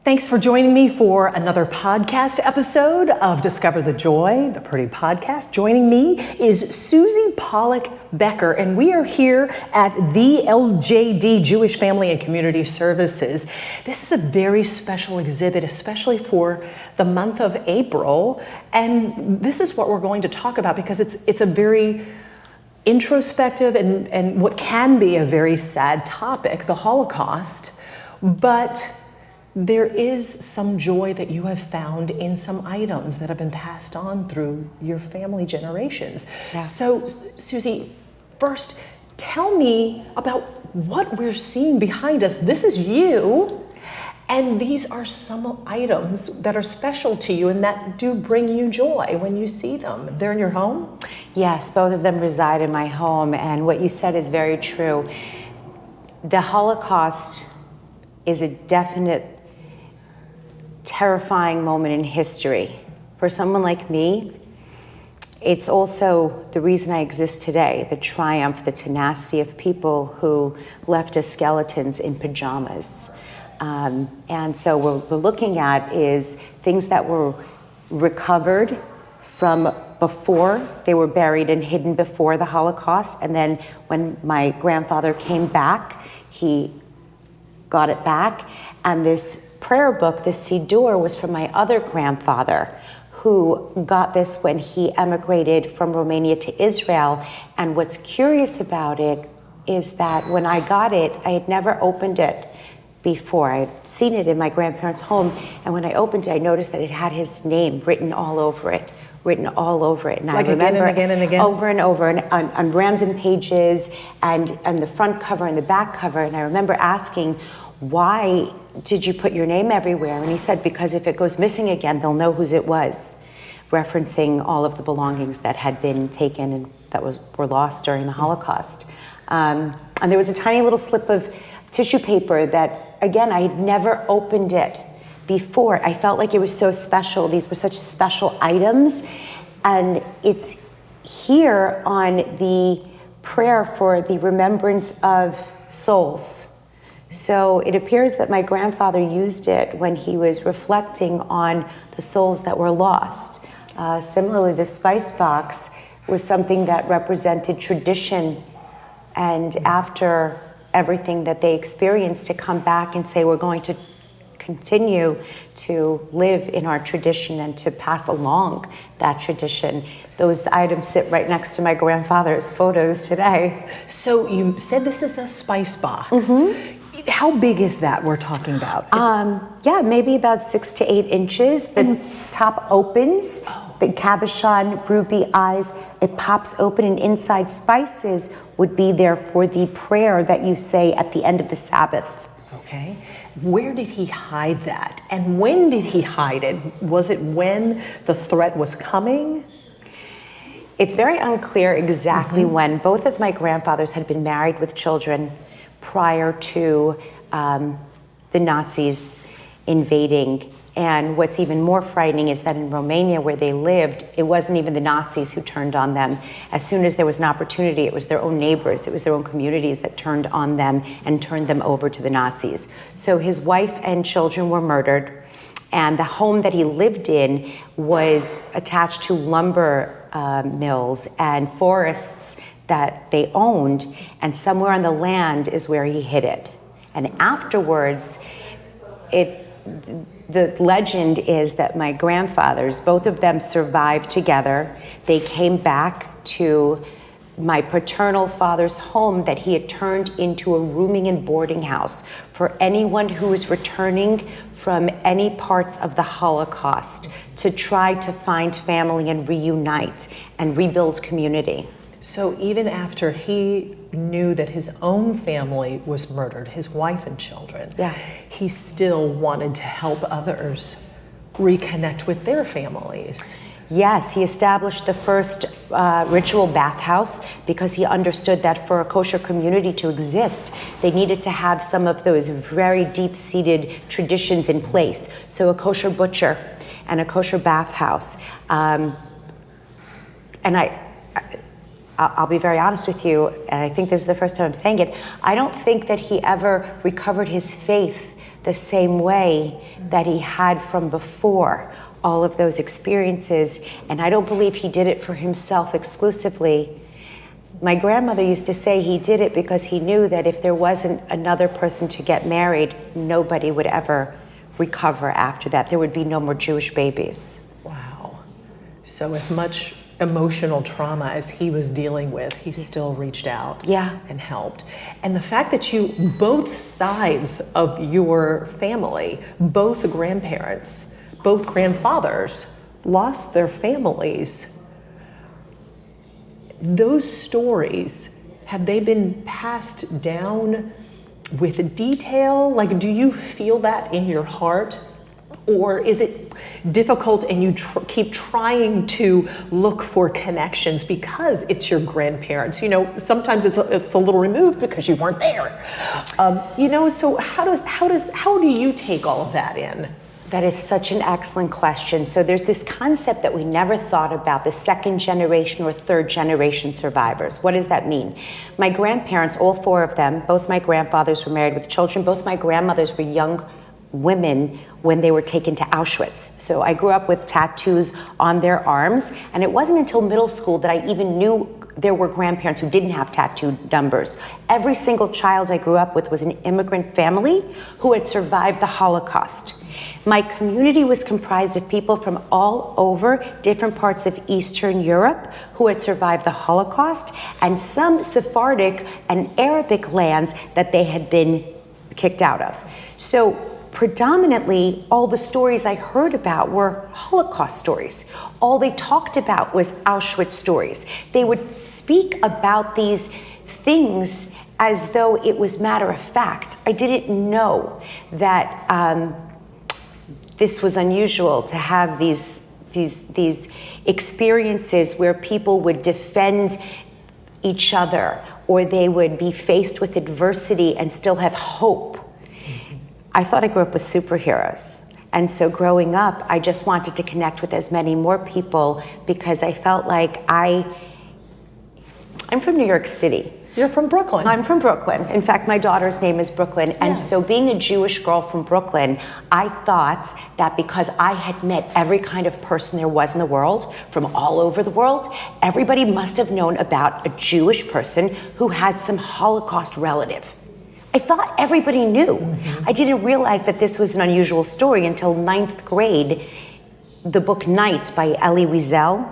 Thanks for joining me for another podcast episode of Discover the Joy, the Pretty Podcast. Joining me is Suzie Pollak Beckер, and we are here at the LJD Jewish Family and Community Services. This is a very special exhibit, especially for the month of April, and this is what we're going to talk about because it's a very introspective and what can be a very sad topic, the Holocaust, but there is some joy that you have found in some items that have been passed on through your family generations. Yeah. So, Suzie, first, tell me about what we're seeing behind us. This is you, and these are some items that are special to you and that do bring you joy when you see them. They're in your home? Yes, both of them reside in my home, and what you said is very true. The Holocaust is a definite terrifying moment in history. For someone like me, it's also the reason I exist today, the triumph, the tenacity of people who left us skeletons in pajamas. And so what we're looking at is things that were recovered from before they were buried and hidden before the Holocaust. And then when my grandfather came back, he got it back. And this prayer book, this Siddur, was from my other grandfather, who got this when he emigrated from Romania to Israel. And what's curious about it is that when I got it, I had never opened it before. I had seen it in my grandparents' home, and when I opened it, I noticed that it had his name written all over it. And like I remember again and again? Over and over, and on random pages, and the front cover and the back cover. And I remember asking, why did you put your name everywhere? And he said, because if it goes missing again, they'll know whose it was, referencing all of the belongings that had been taken and that were lost during the Holocaust. And there was a tiny little slip of tissue paper that, again, I had never opened it before. I felt like it was so special. These were such special items. And it's here on the prayer for the remembrance of souls. So it appears that my grandfather used it when he was reflecting on the souls that were lost. Similarly, the spice box was something that represented tradition, and after everything that they experienced, to come back and say, we're going to continue to live in our tradition and to pass along that tradition. Those items sit right next to my grandfather's photos today. So you said this is a spice box. Mm-hmm. How big is that we're talking about? Yeah, maybe about 6 to 8 inches. The top opens, the cabochon, ruby eyes, it pops open, and inside spices would be there for the prayer that you say at the end of the Sabbath. Okay. Where did he hide that? And when did he hide it? Was it when the threat was coming? It's very unclear exactly when. Both of my grandfathers had been married with children prior to the Nazis invading. And what's even more frightening is that in Romania, where they lived, it wasn't even the Nazis who turned on them. As soon as there was an opportunity, it was their own neighbors, it was their own communities that turned on them and turned them over to the Nazis. So his wife and children were murdered, and the home that he lived in was attached to lumber mills and forests that they owned, and somewhere on the land is where he hid it. And afterwards, the legend is that my grandfathers, both of them survived together. They came back to my paternal father's home that he had turned into a rooming and boarding house for anyone who was returning from any parts of the Holocaust to try to find family and reunite and rebuild community. So even after he knew that his own family was murdered, his wife and children, he still wanted to help others reconnect with their families. Yes, he established the first ritual bathhouse because he understood that for a kosher community to exist, they needed to have some of those very deep-seated traditions in place. So a kosher butcher and a kosher bathhouse. And I'll be very honest with you, and I think this is the first time I'm saying it, I don't think that he ever recovered his faith the same way that he had from before, all of those experiences. And I don't believe he did it for himself exclusively. My grandmother used to say he did it because he knew that if there wasn't another person to get married, nobody would ever recover after that. There would be no more Jewish babies. Wow. So as much emotional trauma as he was dealing with, he still reached out and helped. And the fact that you, both sides of your family, both grandparents, both grandfathers, lost their families. Those stories, have they been passed down with detail? Like, do you feel that in your heart? Or is it difficult and you keep trying to look for connections because it's your grandparents? You know, sometimes it's a little removed because you weren't there. You know, so how do you take all of that in? That is such an excellent question. So there's this concept that we never thought about, the second generation or third generation survivors. What does that mean? My grandparents, all four of them, both my grandfathers were married with children, both my grandmothers were young women when they were taken to Auschwitz. So I grew up with tattoos on their arms, and it wasn't until middle school that I even knew there were grandparents who didn't have tattoo numbers. Every single child I grew up with was an immigrant family who had survived the Holocaust. My community was comprised of people from all over different parts of Eastern Europe who had survived the Holocaust, and some Sephardic and Arabic lands that they had been kicked out of. So predominantly, all the stories I heard about were Holocaust stories. All they talked about was Auschwitz stories. They would speak about these things as though it was matter of fact. I didn't know that this was unusual to have these experiences where people would defend each other, or they would be faced with adversity and still have hope. I thought I grew up with superheroes. And so growing up, I just wanted to connect with as many more people because I felt like I'm from New York City. You're from Brooklyn. I'm from Brooklyn. In fact, my daughter's name is Brooklyn. And so being a Jewish girl from Brooklyn, I thought that because I had met every kind of person there was in the world, from all over the world, everybody must have known about a Jewish person who had some Holocaust relative. I thought everybody knew. I didn't realize that this was an unusual story until 9th grade, the book Night by Elie Wiesel.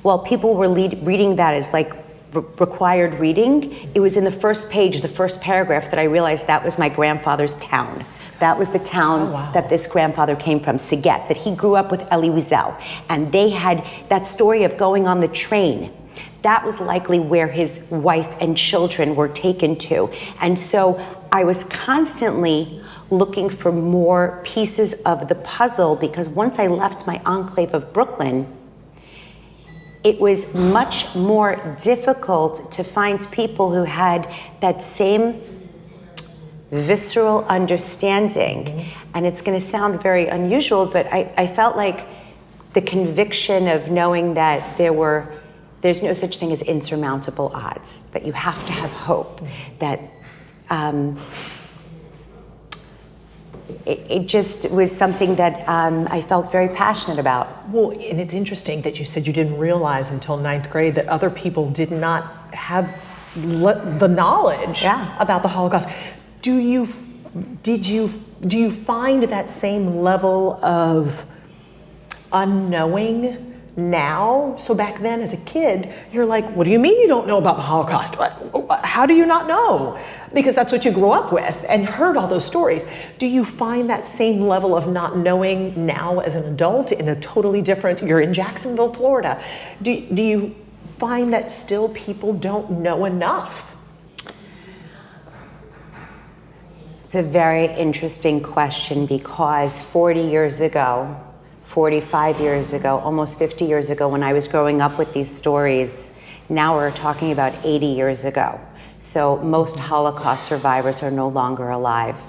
While people were reading that as like required reading, it was in the first page, the first paragraph, that I realized that was my grandfather's town. That was the town that this grandfather came from, Saget, that he grew up with Elie Wiesel. And they had that story of going on the train. That was likely where his wife and children were taken to. And so I was constantly looking for more pieces of the puzzle, because once I left my enclave of Brooklyn, it was much more difficult to find people who had that same visceral understanding. And it's going to sound very unusual, but I felt like the conviction of knowing that there's no such thing as insurmountable odds, that you have to have hope, that it just was something that I felt very passionate about. Well, and it's interesting that you said you didn't realize until 9th grade that other people did not have the knowledge about the Holocaust. Do you find that same level of unknowing now? So back then as a kid, you're like, what do you mean you don't know about the Holocaust? How do you not know? Because that's what you grew up with and heard all those stories. Do you find that same level of not knowing now as an adult in a totally different, you're in Jacksonville, Florida. Do you find that still people don't know enough? It's a very interesting question, because 40 years ago, 45 years ago, almost 50 years ago, when I was growing up with these stories, now we're talking about 80 years ago. So most Holocaust survivors are no longer alive.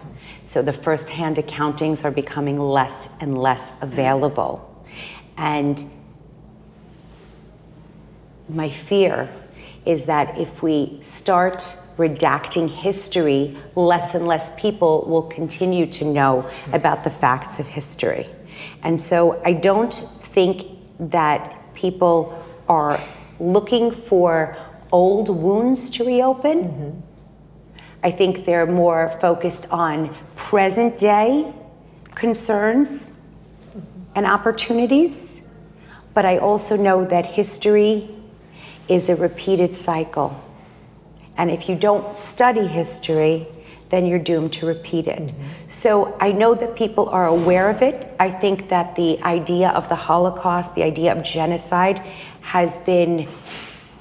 So the first-hand accountings are becoming less and less available. And my fear is that if we start redacting history, less and less people will continue to know about the facts of history. And so I don't think that people are looking for old wounds to reopen. I think they're more focused on present day concerns and opportunities. But I also know that history is a repeated cycle. And if you don't study history, then you're doomed to repeat it. So I know that people are aware of it. I think that the idea of the Holocaust, the idea of genocide, has been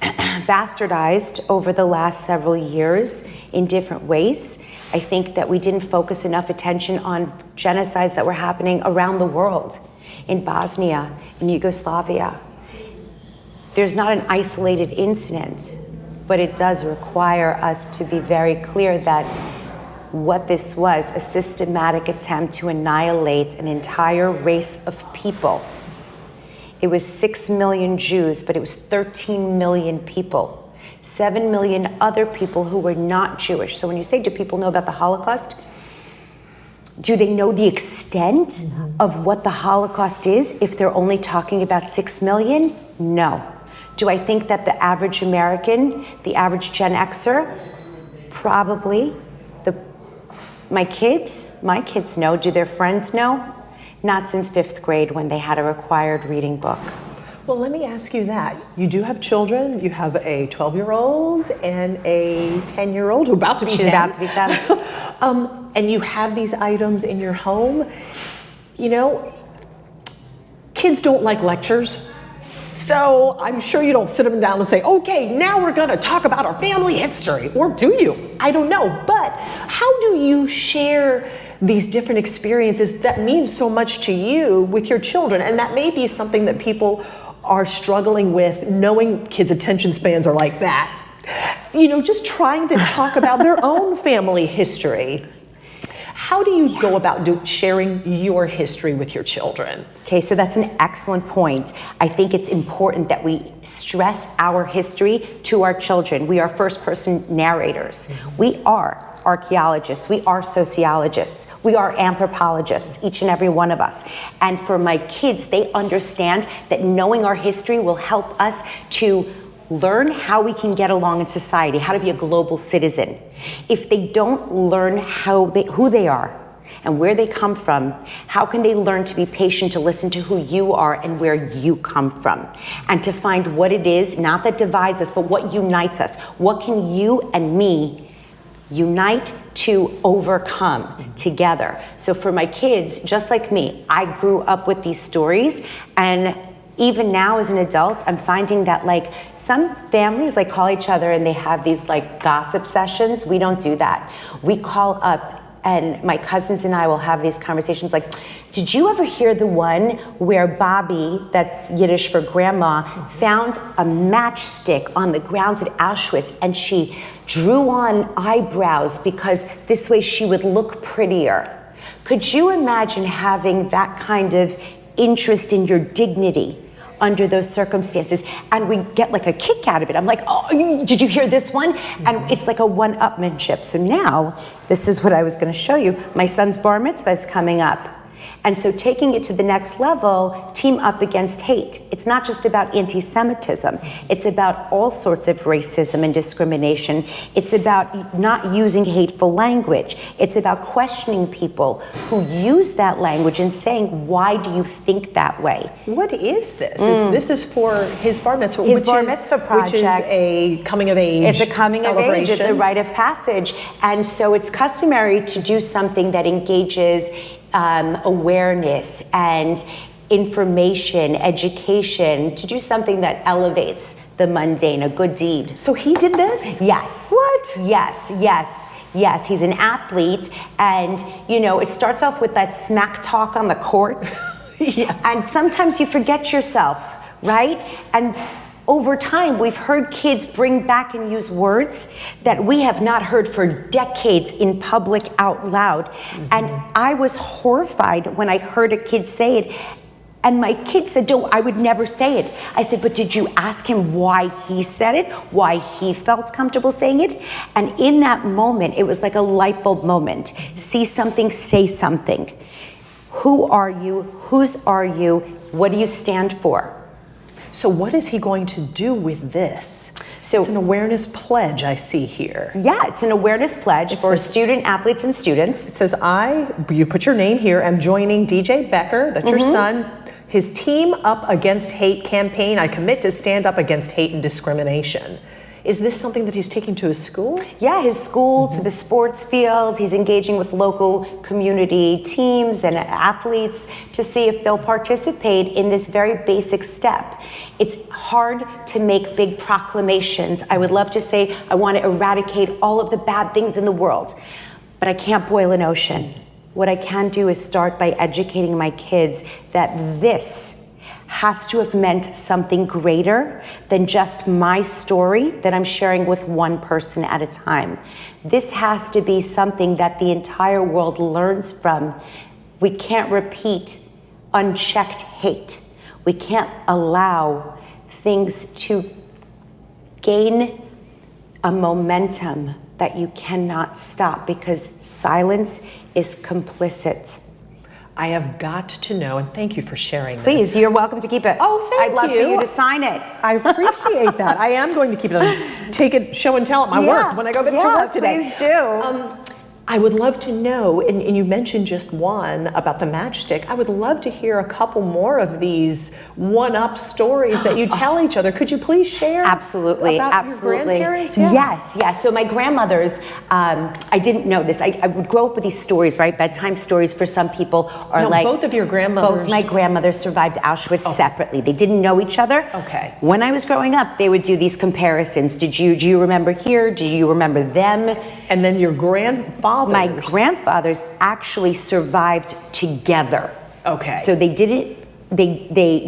bastardized over the last several years in different ways. I think that we didn't focus enough attention on genocides that were happening around the world, in Bosnia, in Yugoslavia. There's not an isolated incident, but it does require us to be very clear that what this was, a systematic attempt to annihilate an entire race of people. It was 6 million Jews, but it was 13 million people. 7 million other people who were not Jewish. So when you say, do people know about the Holocaust? Do they know the extent of what the Holocaust is if they're only talking about 6 million? No. Do I think that the average American, the average Gen Xer, probably. My kids know. Do their friends know? Not since 5th grade when they had a required reading book. Well, let me ask you that. You do have children. You have a 12-year-old and a 10-year-old who's about to be 10. She's about to be 10. And you have these items in your home. You know, kids don't like lectures. So I'm sure you don't sit them down and say, okay, now we're gonna talk about our family history. Or do you? I don't know. But how do you share these different experiences that mean so much to you with your children? And that may be something that people are struggling with, knowing kids' attention spans are like that. You know, just trying to talk about their own family history. How do you go about sharing your history with your children? Okay, so that's an excellent point. I think it's important that we stress our history to our children. We are first-person narrators. We are archaeologists, we are sociologists, we are anthropologists, each and every one of us. And for my kids, they understand that knowing our history will help us to learn how we can get along in society, how to be a global citizen. If they don't learn who they are and where they come from, how can they learn to be patient, to listen to who you are and where you come from, and to find what it is, not that divides us, but what unites us? What can you and me unite to overcome together? So for my kids, just like me, I grew up with these stories, and even now as an adult, I'm finding that like some families like call each other and they have these like gossip sessions. We don't do that. We call up, and my cousins and I will have these conversations like, did you ever hear the one where Bobby, that's Yiddish for grandma, found a matchstick on the grounds at Auschwitz and she drew on eyebrows because this way she would look prettier? Could you imagine having that kind of interest in your dignity under those circumstances? And we get like a kick out of it. I'm like, oh, did you hear this one? And it's like a one-upmanship. So now, this is what I was gonna show you. My son's Bar Mitzvah is coming up. And so taking it to the next level, team up against hate. It's not just about anti-Semitism. It's about all sorts of racism and discrimination. It's about not using hateful language. It's about questioning people who use that language and saying, why do you think that way? What is this? This is for his Bar Mitzvah, his Bar Mitzvah project. Which is a coming of age It's a coming of age. It's a rite of passage. And so it's customary to do something that engages awareness and information, education, to do something that elevates the mundane, a good deed. So he did this? Yes. What? Yes, he's an athlete, and you know, it starts off with that smack talk on the court. Yeah. And sometimes you forget yourself, right? And over time, we've heard kids bring back and use words that we have not heard for decades in public out loud. And I was horrified when I heard a kid say it. And my kid said, I would never say it. I said, but did you ask him why he said it? Why he felt comfortable saying it? And in that moment, it was like a light bulb moment. See something, say something. Who are you? Whose are you? What do you stand for? So what is he going to do with this? So it's an awareness pledge I see here. Yeah, it's an awareness pledge for student athletes and students. It says, you put your name here, I'm joining DJ Becker, that's your son, his Team Up Against Hate campaign. I commit to stand up against hate and discrimination. Is this something that he's taking to his school? Yeah, his school, to the sports field. He's engaging with local community teams and athletes to see if they'll participate in this very basic step. It's hard to make big proclamations. I would love to say, I want to eradicate all of the bad things in the world, but I can't boil an ocean. What I can do is start by educating my kids that this has to have meant something greater than just my story that I'm sharing with one person at a time. This has to be something that the entire world learns from. We can't repeat unchecked hate. We can't allow things to gain a momentum that you cannot stop, because silence is complicit. I have got to know, and thank you for sharing this. Please, you're welcome to keep it. Oh, thank you. I'd love for you to sign it. I appreciate that. I am going to keep it, take it, show and tell at my work when I go back to work today. Please do. I would love to know, and you mentioned just one about the matchstick. I would love to hear a couple more of these one-up stories that you tell each other. Could you please share? Absolutely, about absolutely. Your grandparents? Yes. So my grandmothers, I didn't know this. I would grow up with these stories, right? Bedtime stories for some people are like. Both of your grandmothers. Both my grandmothers survived Auschwitz separately. They didn't know each other. Okay. When I was growing up, they would do these comparisons. Do you remember here? Do you remember them? And then your grandfather. My grandfathers actually survived together. Okay. So they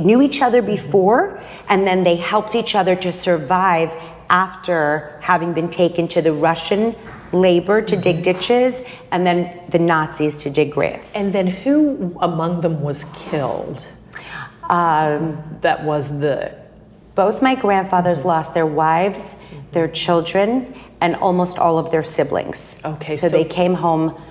knew each other before, and then they helped each other to survive after having been taken to the Russian labor to dig ditches, and then the Nazis to dig graves. And then who among them was killed? That was the... Both my grandfathers lost their wives, their children, and almost all of their siblings. Okay, so they came home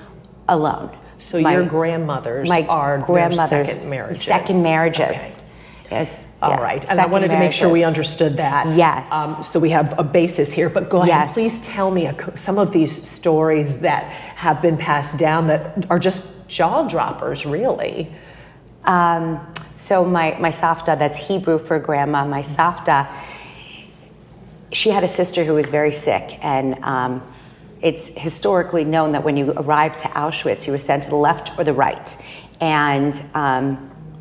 alone. So your grandmothers are their second marriages. Second marriages. Okay. Yes. All right, and I wanted to make sure we understood that. Yes. So we have a basis here, but go ahead, please tell me some of these stories that have been passed down that are just jaw droppers, really. So my savta, that's Hebrew for grandma, my savta, she had a sister who was very sick, and it's historically known that when you arrived to Auschwitz, you were sent to the left or the right. And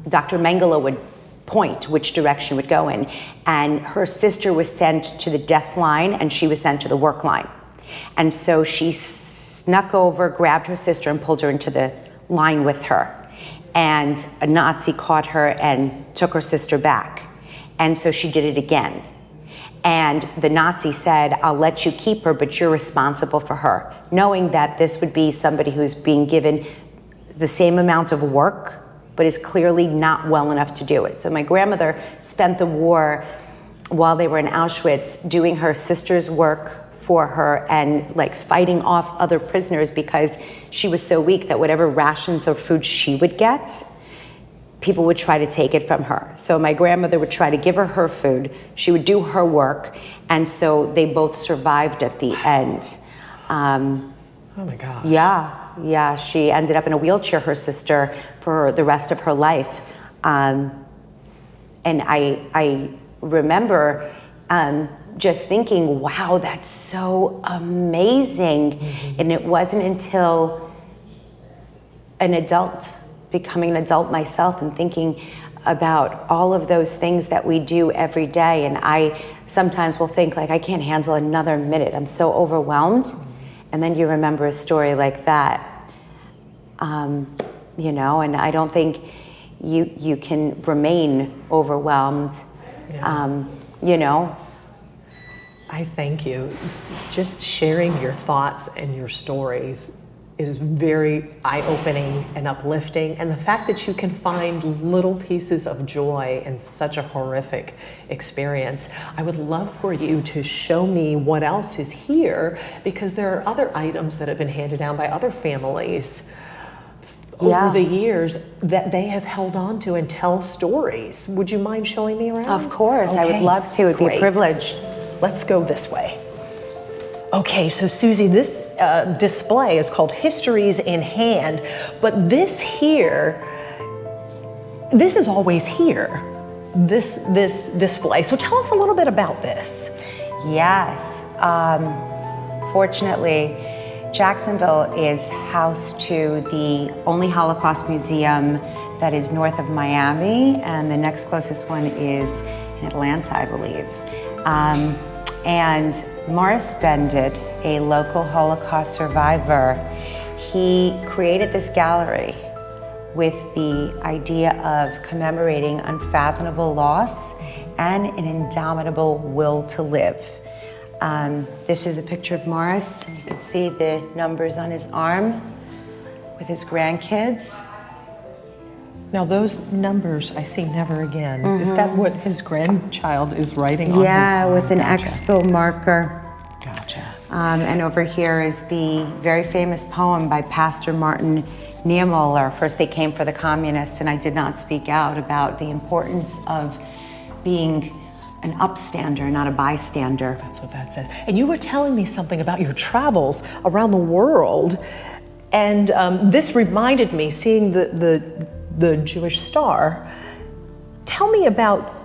Dr. Mengele would point which direction would go in. And her sister was sent to the death line, and she was sent to the work line. And so she snuck over, grabbed her sister, and pulled her into the line with her. And a Nazi caught her and took her sister back. And so she did it again. And the Nazi said, I'll let you keep her, but you're responsible for her, knowing that this would be somebody who's being given the same amount of work, but is clearly not well enough to do it. So my grandmother spent the war while they were in Auschwitz doing her sister's work for her and like fighting off other prisoners because she was so weak that whatever rations or food she would get, people would try to take it from her. So my grandmother would try to give her food, she would do her work, and so they both survived at the end. Oh my God. Yeah, she ended up in a wheelchair, her sister, for the rest of her life. And I remember just thinking, wow, that's so amazing. Mm-hmm. And it wasn't until becoming an adult myself and thinking about all of those things that we do every day. And I sometimes will think like, I can't handle another minute. I'm so overwhelmed. And then you remember a story like that, you know, and I don't think you can remain overwhelmed, you know. I thank you. Just sharing your thoughts and your stories is very eye-opening and uplifting, and the fact that you can find little pieces of joy in such a horrific experience. I would love for you to show me what else is here, because there are other items that have been handed down by other families over the years that they have held on to and tell stories. Would you mind showing me around? Of course, I would love to. It'd be a privilege. Let's go this way. Okay, so Suzie, this display is called Histories in Hand, but this here, this is always here, this display. So tell us a little bit about this. Yes, fortunately, Jacksonville is house to the only Holocaust museum that is north of Miami, and the next closest one is in Atlanta, I believe. And Morris Bendit, a local Holocaust survivor, he created this gallery with the idea of commemorating unfathomable loss and an indomitable will to live. This is a picture of Morris. You can see the numbers on his arm with his grandkids. Now those numbers I see never again. Is that what his grandchild is writing on his arm? Yeah, with an expo marker. Gotcha. And over here is the very famous poem by Pastor Martin Niemöller. First they came for the communists, and I did not speak out about the importance of being an upstander, not a bystander. That's what that says. And you were telling me something about your travels around the world, and this reminded me, seeing the Jewish star. Tell me about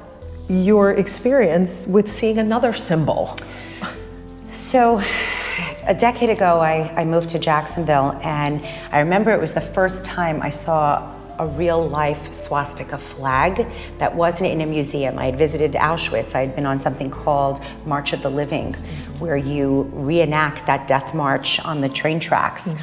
your experience with seeing another symbol. So, a decade ago, I moved to Jacksonville, and I remember it was the first time I saw a real-life swastika flag that wasn't in a museum. I had visited Auschwitz. I had been on something called March of the Living, where you reenact that death march on the train tracks.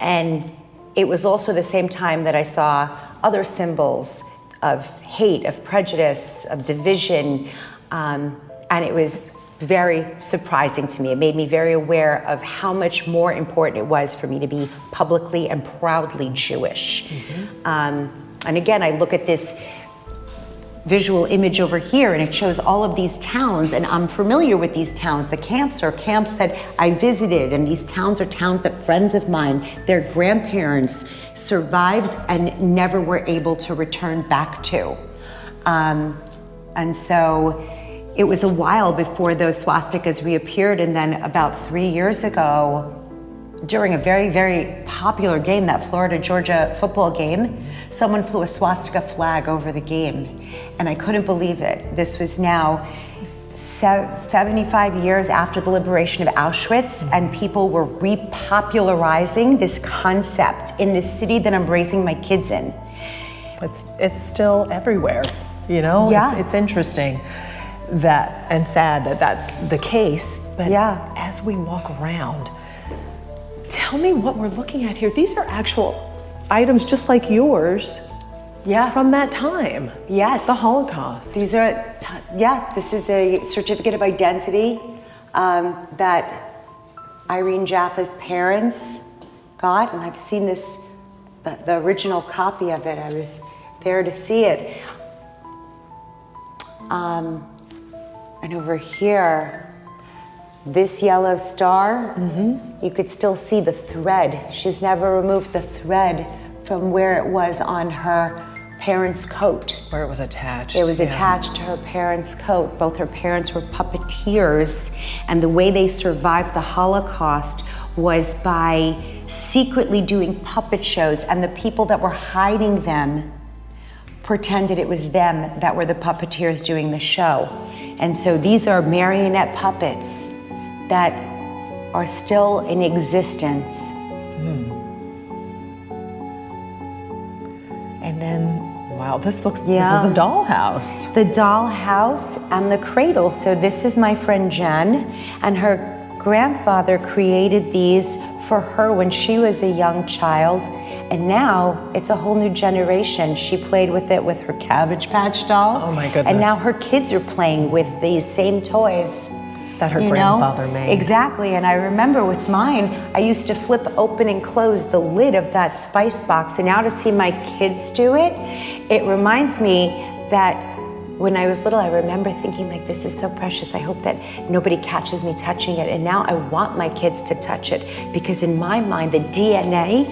And it was also the same time that I saw other symbols of hate, of prejudice, of division, and it was very surprising to me. It made me very aware of how much more important it was for me to be publicly and proudly Jewish. And again, I look at this visual image over here, and it shows all of these towns, and I'm familiar with these towns. The camps are camps that I visited, and these towns are towns that friends of mine, their grandparents survived and never were able to return back to. And so it was a while before those swastikas reappeared, and then about 3 years ago, during a very, very popular game, that Florida-Georgia football game, someone flew a swastika flag over the game, and I couldn't believe it. This was now 75 years after the liberation of Auschwitz, and people were repopularizing this concept in this city that I'm raising my kids in. It's still everywhere, you know? Yeah. It's interesting that, and sad that that's the case, but as we walk around, tell me what we're looking at here. These are actual items just like yours from that time. Yes. The Holocaust. These are, this is a certificate of identity that Irene Jaffe's parents got, and I've seen this, the original copy of it. I was there to see it. And over here, this yellow star, you could still see the thread. She's never removed the thread from where it was on her parents' coat. Where it was attached. It was attached to her parents' coat. Both her parents were puppeteers, and the way they survived the Holocaust was by secretly doing puppet shows, and the people that were hiding them pretended it was them that were the puppeteers doing the show. And so these are marionette puppets that are still in existence. And then, wow, this is a dollhouse. The dollhouse and the cradle. So this is my friend Jen, and her grandfather created these for her when she was a young child. And now it's a whole new generation. She played with it with her Cabbage Patch doll. Oh my goodness. And now her kids are playing with these same toys. That her you know? grandfather made. Exactly, and I remember with mine, I used to flip open and close the lid of that spice box, and now to see my kids do it, it reminds me that when I was little, I remember thinking like, this is so precious. I hope that nobody catches me touching it. And now I want my kids to touch it, because in my mind, the DNA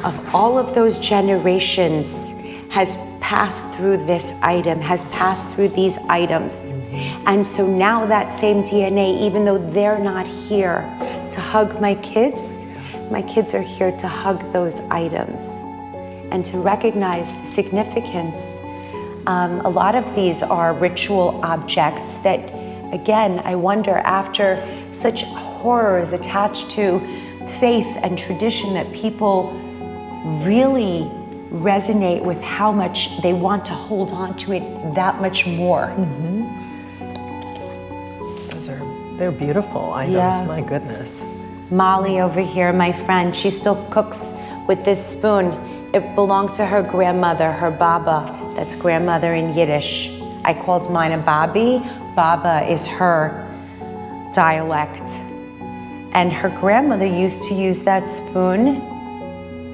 of all of those generations has passed through this item, has passed through these items. And so now that same DNA, even though they're not here to hug my kids are here to hug those items and to recognize the significance. A lot of these are ritual objects that, again, I wonder, after such horrors attached to faith and tradition, that people really resonate with how much they want to hold on to it that much more. They're beautiful items, Yeah. my goodness. Molly over here, my friend, she still cooks with this spoon. It belonged to her grandmother, her Baba. That's grandmother in Yiddish. I called mine a Babi. Baba is her dialect. And her grandmother used to use that spoon,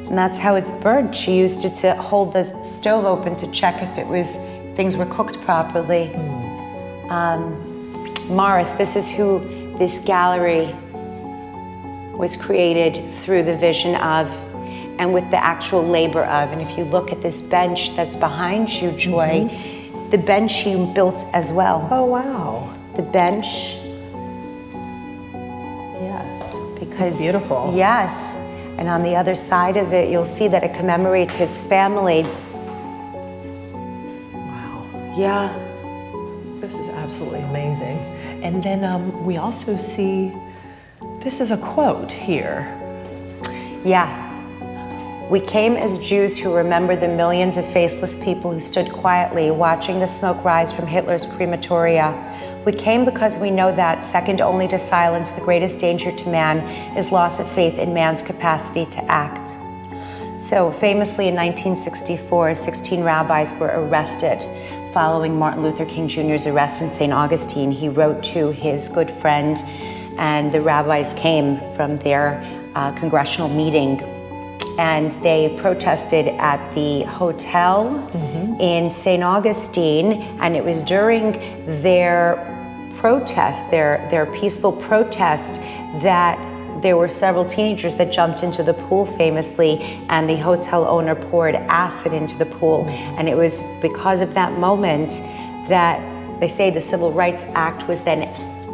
and that's how it's burned. She used it to hold the stove open to check if things were cooked properly. Morris, this is who this gallery was created through the vision of and with the actual labor of. And if you look at this bench that's behind you, Joy, the bench she built as well. Oh, wow. The bench. Yes. Because It's beautiful. Yes. And on the other side of it, you'll see that it commemorates his family. Wow. Yeah. This is absolutely amazing. And then we also see, this is a quote here. Yeah. We came as Jews who remember the millions of faceless people who stood quietly watching the smoke rise from Hitler's crematoria. We came because we know that, second only to silence, the greatest danger to man is loss of faith in man's capacity to act. So famously in 1964, 16 rabbis were arrested following Martin Luther King Jr.'s arrest in St. Augustine. He wrote to his good friend, and the rabbis came from their congressional meeting, and they protested at the hotel in St. Augustine, and it was during their protest, their peaceful protest, that there were several teenagers that jumped into the pool famously, and the hotel owner poured acid into the pool. And it was because of that moment that they say the Civil Rights Act was then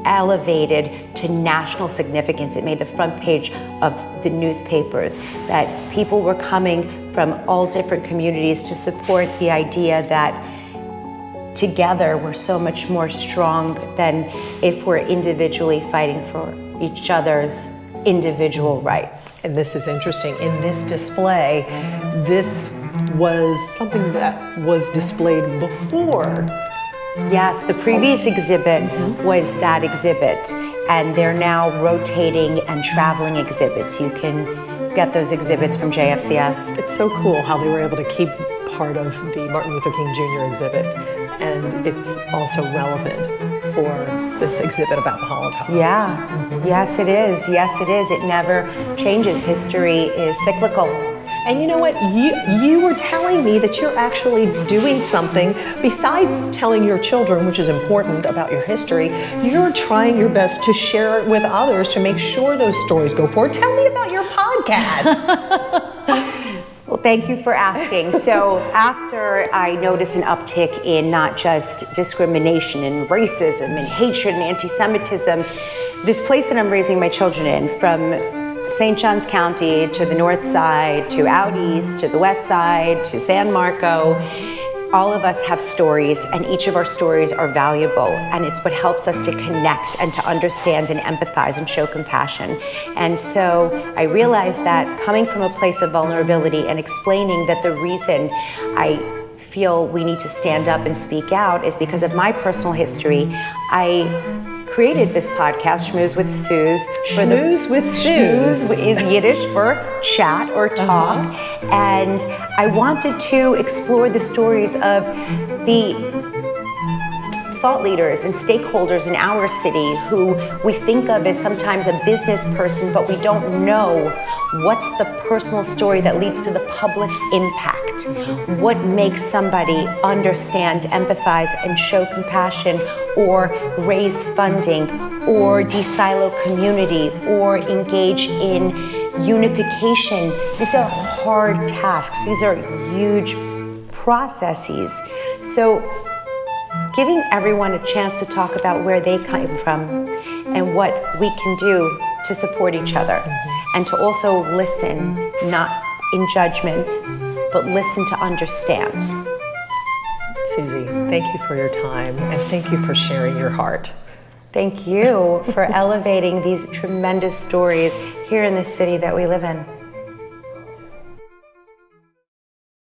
elevated to national significance. It made the front page of the newspapers, that people were coming from all different communities to support the idea that together we're so much more strong than if we're individually fighting for each other's individual rights. And this is interesting. In this display, this was something that was displayed before. Yes, the previous exhibit was that exhibit, and they're now rotating and traveling exhibits. You can get those exhibits from JFCS. It's so cool how they were able to keep part of the Martin Luther King Jr. exhibit, and it's also relevant for this exhibit about the Holocaust. Yeah, yes it is, yes it is. It never changes. History is cyclical. And you know what? You were telling me that you're actually doing something besides telling your children, which is important, about your history. You're trying your best to share it with others to make sure those stories go forward. Tell me about your podcast. Well, thank you for asking. So after I noticed an uptick in not just discrimination and racism and hatred and anti-Semitism, this place that I'm raising my children in, from St. Johns County to the north side, to out east, to the west side, to San Marco, all of us have stories, and each of our stories are valuable, and it's what helps us to connect and to understand and empathize and show compassion. And so I realized that coming from a place of vulnerability and explaining that the reason I feel we need to stand up and speak out is because of my personal history, I created this podcast, Schmooze with Suze. Schmooze with Suze. Schmooze is Yiddish for chat or talk. And I wanted to explore the stories of the thought leaders and stakeholders in our city who we think of as sometimes a business person, but we don't know what's the personal story that leads to the public impact. What makes somebody understand, empathize, and show compassion, or raise funding, or de-silo community, or engage in unification. These are hard tasks. These are huge processes. So giving everyone a chance to talk about where they came from and what we can do to support each other, and to also listen, not in judgment, but listen to understand. Suzie, thank you for your time, and thank you for sharing your heart. Thank you for elevating these tremendous stories here in the city that we live in.